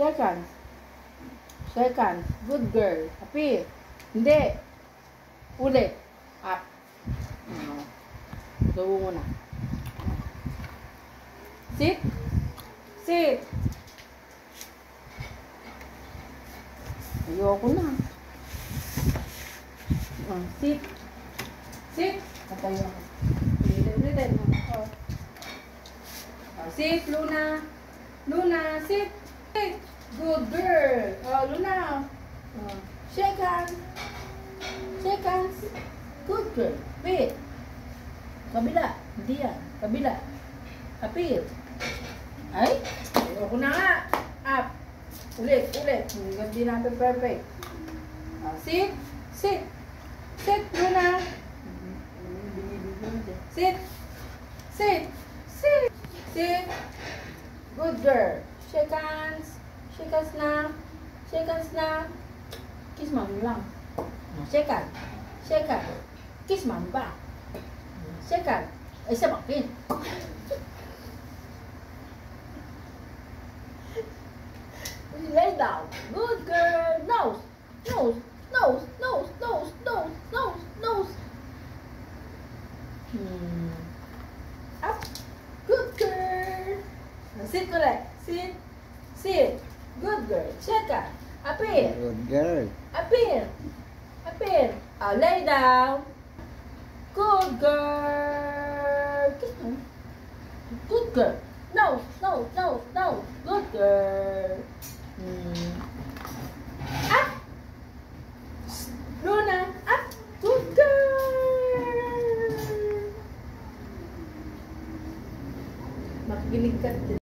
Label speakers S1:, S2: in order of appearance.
S1: Second. Second. Good girl. Appear. Hindi. Ulit. Up. Gawin mo na. Sit. Sit. Ayoko na. Sit. Sit. Patayo ako. Ulitin. Sit, Luna. Luna, sit. Sit. Good girl. Luna. Shake hands. Shake hands. Good girl. Wait. Kabila. Hindi yan. Kabila. Appear. Ay. Ayoko na nga. Up. Ulit. Hindi natin perfect. Sit. Sit. Sit, Luna. Sit. Sit. Sit. Sit. Good girl. Shake hands. Shake hands na. Shake hands na. Kiss mami lang. Shake hands. Shake hands. Kiss mami ba? Shake hands. Ay, sa makin. Lay down. Good girl. Nose. Nose. Nose. Nose. Nose. Nose. Nose. Nose. Up. Good girl. Sit ulit. Sit. Sit. Good girl. Check out. Appear.
S2: Good girl.
S1: Appear. Appear. Lay down. Good girl. Good girl. No. Good girl.